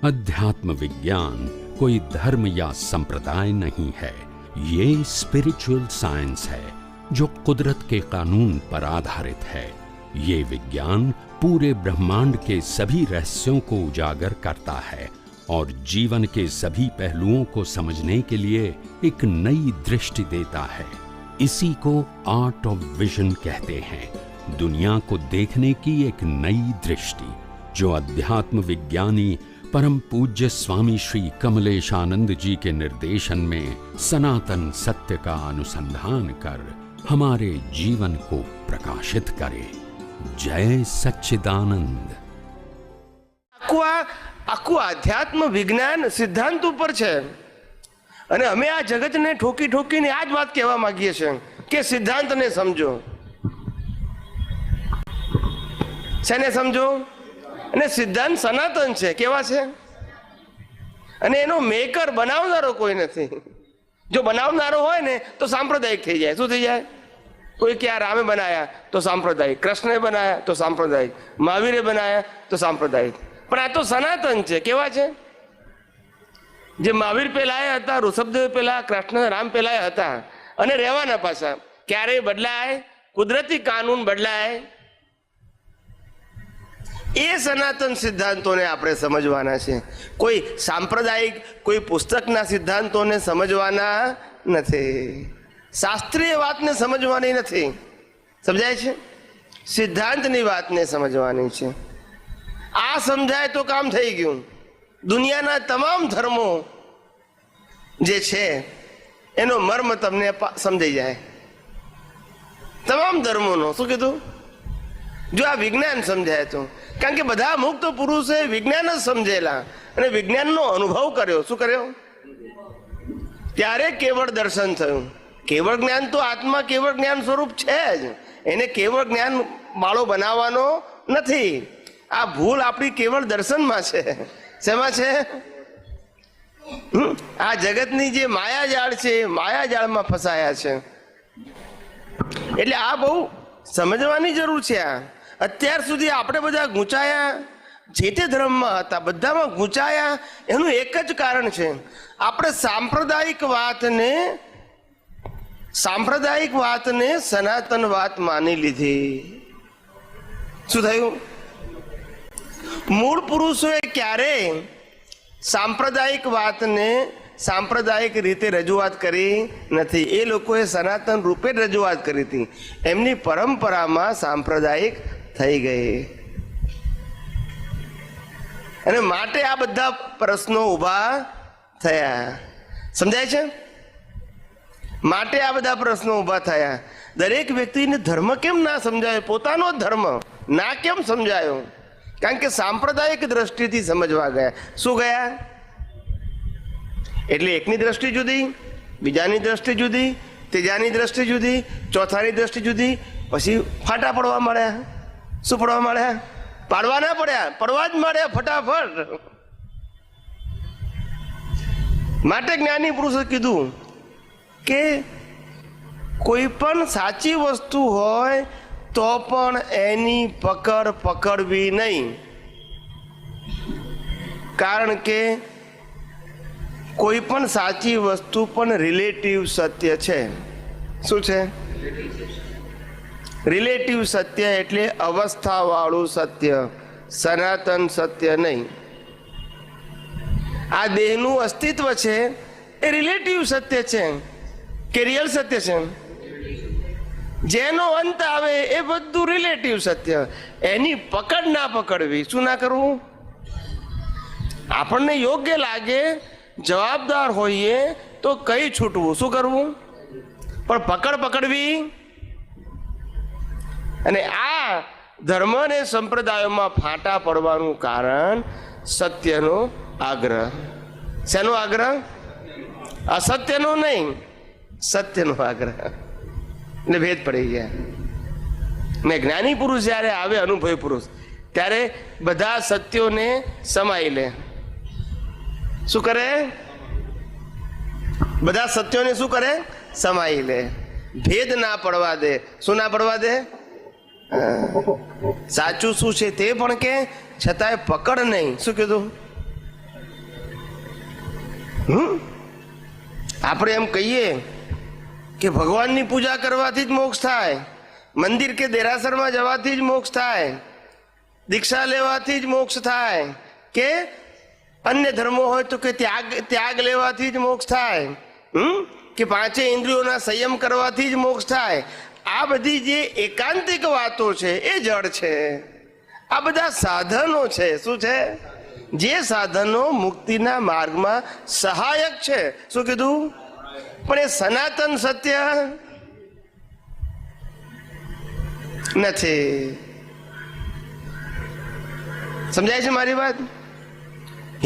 अध्यात्म विज्ञान कोई धर्म या संप्रदाय नहीं है, ये स्पिरिचुअल साइंस है जो कुदरत के कानून पर आधारित है। ये विज्ञान पूरे ब्रह्मांड के सभी रहस्यों को उजागर करता है और जीवन के सभी पहलुओं को समझने के लिए एक नई दृष्टि देता है। इसी को आर्ट ऑफ विजन कहते हैं, दुनिया को देखने की एक नई दृष्टि, जो अध्यात्म विज्ञानी परम पूज्य स्वामी श्री कमलेशानंद जी के निर्देशन में सनातन सत्य का अनुसंधान कर हमारे जीवन को प्रकाशित करे। जय सच्चिदानंद। આખું આધ્યાત્મ વિજ્ઞાન સિદ્ધાંત ઉપર છે અને અમે આ જગતને ઠોકી ઠોકીને આ જ વાત કહેવા માંગીએ છીએ કે સિદ્ધાંતને સમજો। શેને સમજો? અને સિદ્ધાંત સનાતન છે, કેવા છે? અને એનો મેકર બનાવનારો કોઈ નથી। જો બનાવનારો હોય ને તો સાંપ્રદાયિક થઈ જાય। શું થઈ જાય? કોઈ કે આ રામે બનાયા તો સાંપ્રદાયિક, કૃષ્ણે બનાયા તો સાંપ્રદાયિક, મહાવીરે બનાયા તો સાંપ્રદાયિક। પણ આ તો સનાતન છે। કેવા છે? જે મહાવીર પેલા હતા, ઋષભદેવ પેલા, કૃષ્ણ રામ પેલા હતા અને રહેવાના પાછા, ક્યારેય બદલાય? કુદરતી કાનૂન બદલાય? એ સનાતન સિદ્ધાંતોને આપણે સમજવાના છે। કોઈ સાંપ્રદાયિક કોઈ પુસ્તકના સિદ્ધાંતોને સમજવાના નથી, શાસ્ત્રીય વાતને સમજવાની નથી। સમજાય છે? સિદ્ધાંતની વાતને સમજવાની છે। આ સમજાય તો કામ થઈ ગયું। દુનિયાના તમામ ધર્મો જે છે એનો મર્મ તમને સમજાઈ જાય, તમામ ધર્મોનો। શું કીધું? જો આ વિજ્ઞાન સમજાય તો, કારણ કે બધા મુક્ત પુરુષે વિજ્ઞાન જ સમજેલા અને વિજ્ઞાનનો અનુભવ કર્યો। શું કર્યો? ત્યારે કેવળ દર્શન થયું। કેવળ જ્ઞાન તો આત્મા કેવળ જ્ઞાન સ્વરૂપ છે જ, એને કેવળ જ્ઞાન વાળો બનાવવાનો નથી। આ ભૂલ આપણી કેવળ દર્શનમાં છે। શેમાં છે? આ જગતની જે માયાજાળ છે, માયાજાળમાં ફસાયા છે। એટલે આ બહુ સમજવાની જરૂર છે। આ અત્યાર સુધી આપણે બધા ગૂંચાયા, જે તે ધર્મમાં હતા બધામાં ગૂંચાયા, એનું એક જ કારણ છે, આપણે સાંપ્રદાયિક વાતને સનાતન વાત માની લીધી। શું થયું? મૂળ પુરુષોએ ક્યારેય સાંપ્રદાયિક વાતને સાંપ્રદાયિક રીતે રજૂઆત કરી નથી। એ લોકોએ સનાતન રૂપે જ રજૂઆત કરી હતી, એમની પરંપરામાં સાંપ્રદાયિક થઈ ગઈ અને માટે આ બધા પ્રશ્નો ઊભા થયા। સમજાય છે? માટે આ બધા પ્રશ્નો ઊભા થયા। દરેક વ્યક્તિને ધર્મ કેમ ના સમજાયો? પોતાનો ધર્મ ના કેમ સમજાયો? કારણ કે સાંપ્રદાયિક દ્રષ્ટિથી સમજવા ગયા। શું ગયા? એટલે એકની દ્રષ્ટિ જુદી, બીજાની દ્રષ્ટિ જુદી, ત્રીજાની દ્રષ્ટિ જુદી, ચોથાની દ્રષ્ટિ જુદી, પછી ફાટા પડવા માંડ્યા। શું પડવા માંડ્યા? પાડવા ના પડ્યા, પડવા જ માંડ્યા ફટાફટ। માટે જ્ઞાની પુરુષે કીધું કે કોઈ પણ સાચી વસ્તુ હોય તો પણ એની પકડ પકડવી નહીં, કારણ કે કોઈ પણ સાચી વસ્તુ પણ રિલેટિવ સત્ય છે। શું છે? રિલેટિવ સત્ય એટલે અવસ્થાવાળું સત્ય, સનાતન સત્ય નહીં। આ દેહનું અસ્તિત્વ છે એ રિલેટિવ સત્ય છે કે રિયલ સત્ય છે? જેનો અંત આવે એ બધું રિલેટિવ સત્ય, એની પકડ ના પકડવી। શું ના કરવું? આપણને યોગ્ય લાગે, જવાબદાર હોઈએ તો કઈ છૂટવું? શું કરવું? પણ પકડ પકડવી। અને આ ધર્મ અને સંપ્રદાયોમાં ફાંટા પડવાનું કારણ સત્યનો આગ્રહ। શેનો આગ્રહ? અસત્યનો નહીં, સત્યનો આગ્રહ। એટલે ભેદ પડી ગયા। ને જ્ઞાની પુરુષ જ્યારે આવે, અનુભવી પુરુષ, ત્યારે બધા સત્યોને સમાઈ લે। શું કરે? બધા સત્યોને શું કરે? સમાઈ લે, ભેદ ના પડવા દે। શું ના પડવા દે? સાચું શું છે તે પણ કે, છતાંય પકડ નહીં। શું કીધું? આપણે એમ કહીએ કે ભગવાનની પૂજા કરવાથી જ મોક્ષ થાય, મંદિર કે દેરાસરમાં જવાથી જ મોક્ષ થાય, દીક્ષા લેવાથી જ મોક્ષ થાય, કે અન્ય ધર્મો હોય તો કે ત્યાગ લેવાથી જ મોક્ષ થાય, કે પાંચે ઇન્દ્રિયોના સંયમ કરવાથી જ મોક્ષ થાય. આ બધી જે એકાંતિક વાતો છે એ જડ છે. આ બધા સાધનો છે. શું છે? જે સાધનો મુક્તિના માર્ગમાં સહાયક છે. શું કીધું? પણ એ સનાતન સત્ય નથી. સમજાય છે મારી વાત?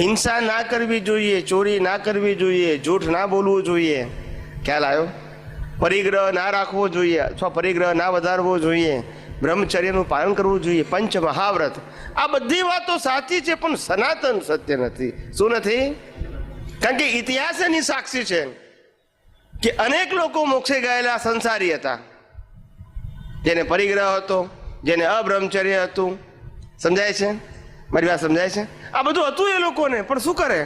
હિંસા ના કરવી જોઈએ, ચોરી ના કરવી જોઈએ, જૂઠ ના બોલવું જોઈએ. ખ્યાલ આવ્યો? પરિગ્રહ ના રાખવો જોઈએ અથવા પરિગ્રહ ના વધારવો જોઈએ, બ્રહ્મચર્યનું પાલન કરવું જોઈએ, પંચ મહાવ્રત. આ બધી વાતો સાચી છે પણ સનાતન સત્ય નથી. શું નથી? કારણ કે ઇતિહાસ એની સાક્ષી છે કે અનેક લોકો મોક્ષે ગયેલા સંસારી હતા, જેને પરિગ્રહ હતો, જેને અબ્રહ્મચર્ય હતું. સમજાય છે મારી વાત? સમજાય છે? આ બધું હતું એ લોકોને, પણ શું કરે?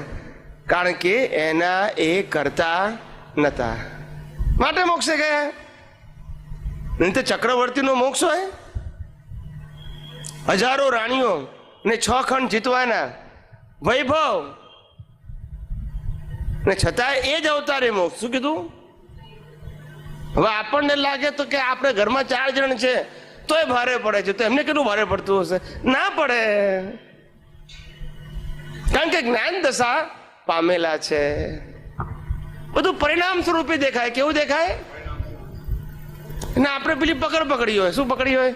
કારણ કે એના એ કરતા નતા, માટે મોક્ષે ગયા. નહીં તો ચક્રવર્તીનો મોક્ષ હોય, હજારો રાણીઓ ને 6 ખંડ જીતવાના, વૈભવ, ને છતાં એ જ અવતારે મોક્ષ. શું કીધું? હવે આપણને લાગે તો કે આપણે ઘરમાં 4 જણ છે તોય ભારે પડે છે, તો એમને કેટલું ભારે પડતું હશે? ના પડે, કારણ કે જ્ઞાન દશા પામેલા છે. બધું પરિણામ સ્વરૂપે દેખાય. કેવું દેખાય? અને આપણે પેલી પકડી હોય. શું પકડી હોય?